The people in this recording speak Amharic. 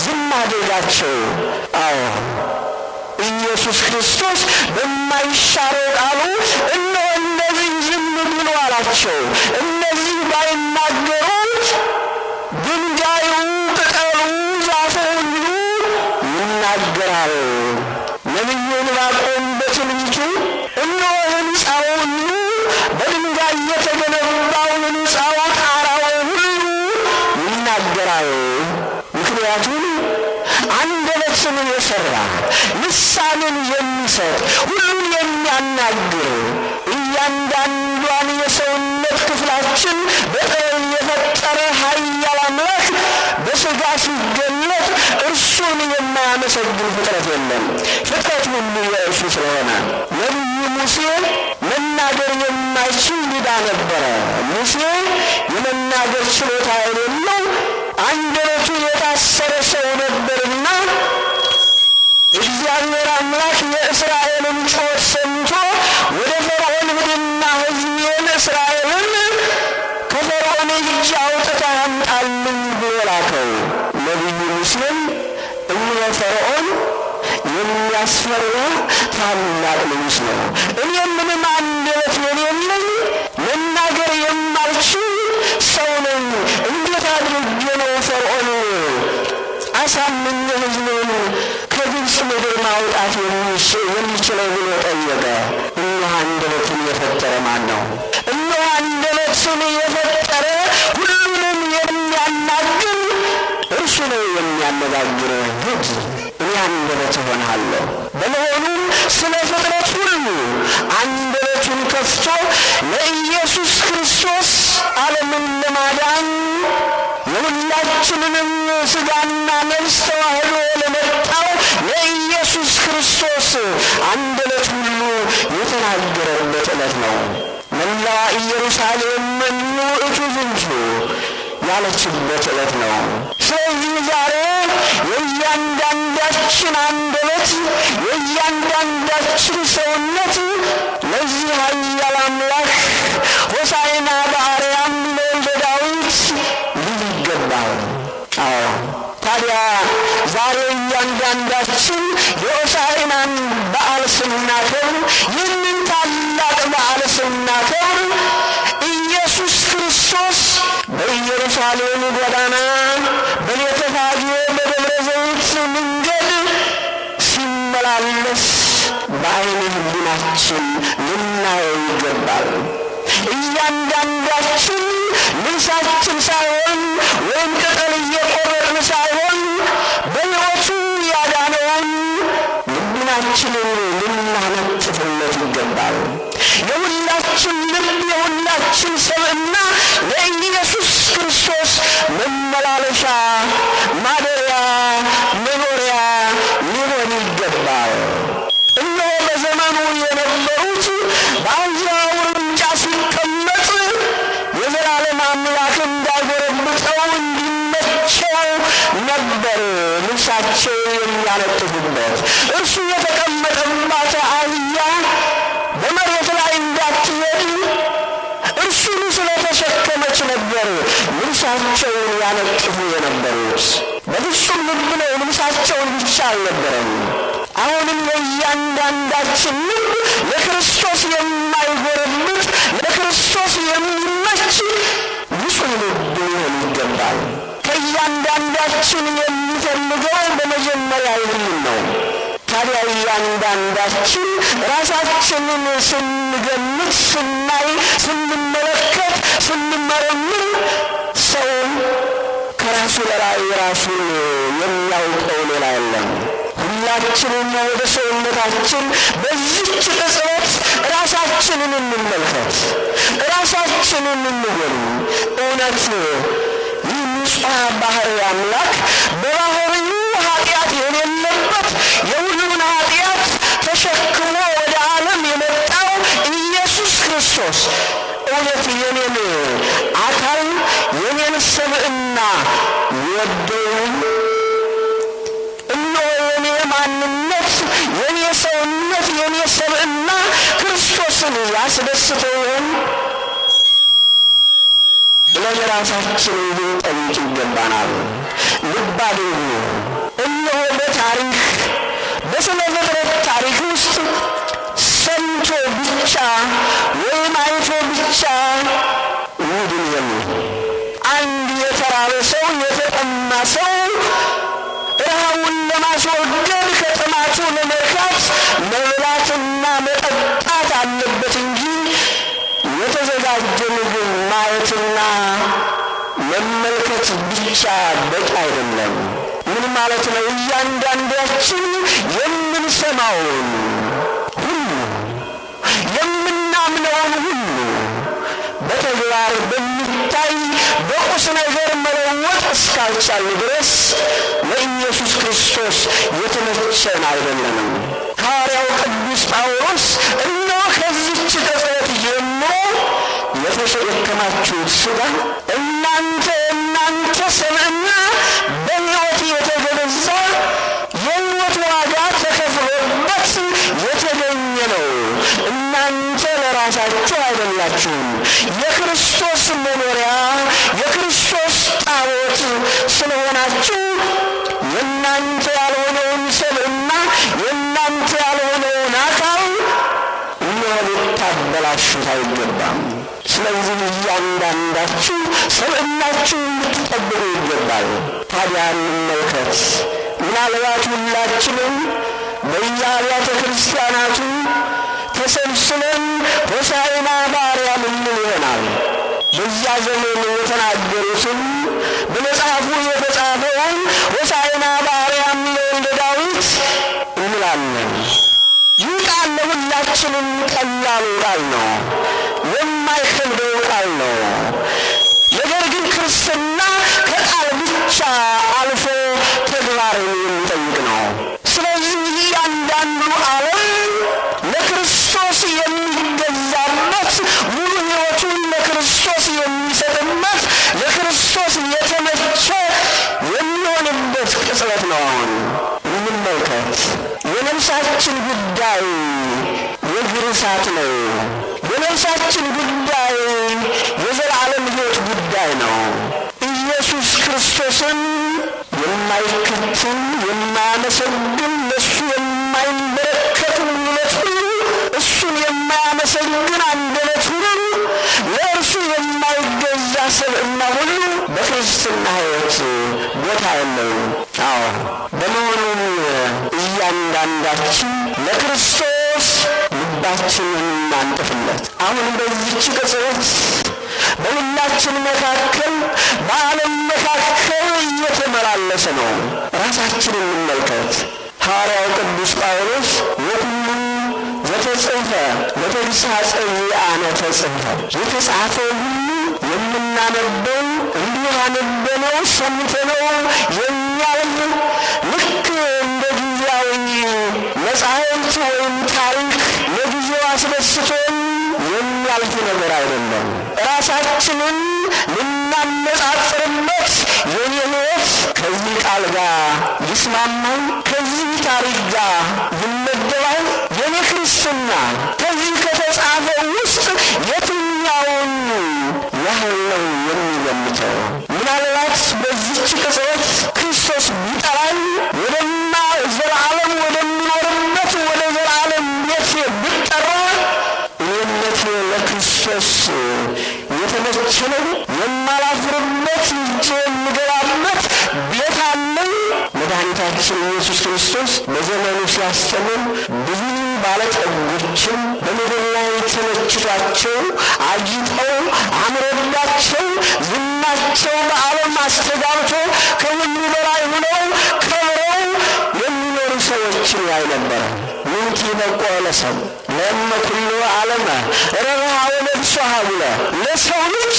ዝም አደረጋቸው። አዎ ኢየሱስ ክርስቶስ በማይሻረው ቃሉ እነሆ እነዚህ ዝም ብሎ አላቸው። እነዚህ ባይናገሩ ድንጋዩ፣ ቅጠሉ፣ ዛፉ ሁሉ ይናገራል። ነቢዩ ዕንባቆም በትንቢቱ እነሆ ሕንጻው ሁሉ በድንጋይ የተገነባው ሕንጻው ጣራው ሁሉ ይናገራል። ምክንያቱም አንደበትን የሠራ ልሳንን የሚሰጥ ሁሉን የሚያናግር እያንዳንዷን የሰውነት ክፍላችን በጥበብ የፈጠረ ኃያል አምላክ በሥጋ ሲገለጥ እርሱን የማያመሰግን ፍጥረት የለም። ፍጥረት ሁሉ የእርሱ ስለሆነ ነቢዩ ሙሴ መናገር የማይችል ዲዳ ነበረ። ሙሴ የመናገር ችሎታ የሌለው አንደበቱ የታሰረ ሰው ነበርና እግዚአብሔር አምላክ የእስራኤልን ጩኸት ሰምቶ ወደ ፈርዖን ሂድና ሕዝቤን እስራኤልን ከፈርዖን እጅ አውጥተህ አምጣልኝ ብሎ ላከው። ነቢዩ ሙሴም እነሆ ፈርዖን የሚያስፈራ ታላቅ ንጉሥ ነው፣ እኔ ምንም አንደበት የሌለኝ መናገር የማልችል ሰው ነኝ፣ እንዴት አድርጌ ነው ፈርዖን አሳምኜ ሕዝቤን ከግብፅ ምድር ማውጣት የሚችለው ብሎ ጠየቀ። እነሆ አንደበትን የፈጠረ ማን ነው? እነሆ አንደበትን የፈጠረ ሁሉንም የሚያናግር እርሱ ነው የሚያነጋግረው። ሂድ እኔ አንደበት እሆንሃለሁ። በመሆኑም ስለ ፍጥረት ሁሉ አንደበቱን ከፍቶ ለኢየሱስ ክርስቶስ ዓለምን ለማዳን የሁላችንንም ሥጋና ነፍስ ተዋህዶ ለመጣው ለኢየሱስ ክርስቶስ አንደበት ሁሉ የተናገረበት ዕለት ነው። መላዋ ኢየሩሳሌም መኑ እቱ ዝንቱ ያለችበት ዕለት ነው። ስለዚህ ዛሬ የእያንዳንዳችን አንደበት የእያንዳንዳችን ሰውነት ለዚህ ኃያል አምላክ ሆሳዕና በአርያም ለወልደ ዳዊት ሊል ይገባል። አዎ ታዲያ ዛሬ እያንዳንዳችን የሆሳዕናን በዓል ስናከብር ይህንን ታላቅ በዓል ስናከብር ኢየሱስ ክርስቶስ በኢየሩሳሌም ጎዳና በቤተ ፋጌ በደብረ ዘይት መንገድ ሲመላለስ በዓይነ ሕሊናችን ልናየው ይገባል። እያንዳንዳችን ልብሳችን ሳይሆን ወይም ቅጠል እየቆረጥን ሳይሆን በሕይወቱ ያዳነውን ልቡናችንን ልናነጥፍለት ይገባል። የሁላችን ልብ የሁላችን ሰብዕና ለኢየሱስ ክርስቶስ መመላለሻ ማደሪያ መኖሪያ ሊሆን ይገባል። እነሆ በዘመኑ የነበሩት በአህያ ውርንጫ ሲቀመጥ የዘላለም አምላክ እንዳይጎረብጠው እንዲመቸው ነበር ልብሳቸው የሚያነጥፉበት። እርሱ የተቀመጠባት አህያ በመሬት ላይ እንዳትሄድ እርሱን ስለተሸከመች ነበር ልብሳቸውን ያነጥፉ የነበሩት። በፍጹም ልብ ነው ልብሳቸውን ብቻ አልነበረም። አሁንም የእያንዳንዳችን ልብ ለክርስቶስ የማይጎረብጥ ለክርስቶስ የሚመች ንጹሕ ልብ ሊሆን ይገባል። ከእያንዳንዳችን የሚፈልገው በመጀመሪያ ይህንን ነው። ታዲያ እያንዳንዳችን ራሳችንን ስንገምት፣ ስናይ፣ ስንመለከት፣ ስንመረምር ሰው ከራሱ በላይ ራሱን የሚያውቀው ሌላ የለም። ሁላችንም ወደ ሰውነታችን በዚች ቅጽበት ራሳችንን እንመልከት፣ ራሳችንን እንጎን። እውነት ይህ ንጹሕ ባሕርይ አምላክ በባሕርዩ ኃጢአት የሌለበት የሁሉን ኃጢአት ተሸክሞ ወደ ዓለም የመጣው ኢየሱስ ክርስቶስ እውነት የኔን አካል የኔን ሰብዕና ይወደውን? እነሆ የኔ ማንነት የኔ ሰውነት የኔ ሰብዕና ክርስቶስን ያስደስተውን ብለን ራሳችንን ልንጠይቅ ይገባናል። ልብ አድርጉ። ታሪክ በስነ ፍጥረት ታሪክ ውስጥ ሰምቶ ብቻ ወይም አይቶ ብቻ ይድን የለም። አንድ የተራበ ሰው የተጠማ ሰው ረሃቡን ለማስወገድ ከጥማቱ ለመርካት መብላትና መጠጣት አለበት እንጂ የተዘጋጀ ምግብ ማየትና መመልከት ብቻ በቂ አይደለም። ምን ማለት ነው? እያንዳንዳችን የምንሰማውን ሁሉ የምናምነውን ሁሉ በተግባር በሚታይ በቁስ ነገር መለወጥ እስካልቻል ድረስ ለኢየሱስ ክርስቶስ የተመቸን አይደለንም። ሐዋርያው ቅዱስ ጳውሎስ እነሆ ከዚች ቅጽበት ጀምሮ የተሸከማችሁት ሥጋ እናንተ ሰምዕና በሕይወት የተገዛ የሕይወት ዋጋ ተከፍሎበት የተገኘ ነው። እናንተ ለራሳችሁ አይደላችሁም፣ የክርስቶስ መኖሪያ የክርስቶስ ታቦት ስለሆናችሁ የእናንተ ያልሆነውን ሰብዕና የእናንተ ያልሆነውን አካል ልታበላሹት አይገባም። ስለዚህ እያንዳንዳችሁ ሰብዕናችሁ ልትጠብቁ ይገባል። ታዲያ እንመልከት። ምናልባት ሁላችንም በየአብያተ ክርስቲያናቱ ተሰብስበን ሆሳዕና በአርያም እንል ይሆናል። በዚያ ዘመን የተናገሩትን በመጽሐፉ የተጻፈውን ሆሳዕና በአርያም ለወልደ ዳዊት እንላለን። ይህ ቃል ለሁላችንም ቀላሉ ቃል ነው፣ የማይከብደው ቃል ነው። ነገር ግን ክርስትና ከቃል ብቻ አልፎ ተግባርን የሚጠይቅ ነው። ስለዚህ እያንዳንዱ ዓለም ለክርስቶስ የሚገዛበት ሙሉ ሕይወቱን ለክርስቶስ የሚሰጥበት ለክርስቶስ የተመቸ የሚሆንበት ቅጽበት ነው። አሁን እንመልከት። የነፍሳችን ጉዳይ የእግር እሳት ነው። የነፍሳችን ጉዳይ የዘላለም ሕይወት ጉዳይ ነው። ኢየሱስ ክርስቶስን የማይከተል የማያመሰግን ለእሱ የማይመለከት እውነት ሁሉ እሱን የማያመሰግን አንደበት ሁሉ ለእርሱ የማይገዛ ሰብዕና ሁሉ በክርስትና ሕይወት ቦታ የለውም። አዎ በመሆኑም እያንዳንዳችን ለክርስቶስ ልባችንን እናንጥፍለት። አሁን በዚህች ቅጽበት በሁላችን መካከል በዓለም መካከል እየተመላለሰ ነው። ራሳችንን እንመልከት። ሐዋርያው ቅዱስ ጳውሎስ ወኩሉ ዘተጽሕፈ ለተግሣጽ ዘአነ ተጽሕፈ የተጻፈው ሁሉ የምናነበው እንዲሁ አነበነው ሰምተነው የሚያልፍ ልክ እንደ ጊዜያዊ መጻሕፍት ወይም ታሪክ ለጊዜው አስደስቶን የሚያልፍ ነገር አይደለም። ራሳችንን ልናነጻጽርበት የኔ ሕይወት ከዚህ ቃል ጋር ይስማማል፣ ከዚህ ታሪክ ጋር ይመደባል፣ የኔ ክርስትና ከዚህ ከተጻፈው ውስጥ የትኛውን ያህል ነው የሚገምተው? ምናልባት በዚህች ቅጽበት ክርስቶስ ቢጠራኝ ወደማ ዘላለም ወደሚኖርበት ወደ ዘላለም ቤት ብጠራ እኔነቴ ለክርስቶስ የተመቸ ነው። የማላፍርበት እጄ የምገባበት ቤት አለኝ። መድኃኒታችን ኢየሱስ ክርስቶስ በዘመኑ ሲያስተምር ብዙ ባለጠጎችን በምድር ላይ ተመችቷቸው አጊጠው አምሮባቸው ዝናቸው በዓለም አስተጋብቶ ከሁሉ በላይ ሆነው ከብረው የሚኖሩ ሰዎችን ያይ ነበረ። ምንቲ በቆ ለሰብ ለእመ ኩሉ ዓለመ ረብሃ ወነፍስሃ ብሎ ለሰው ልጅ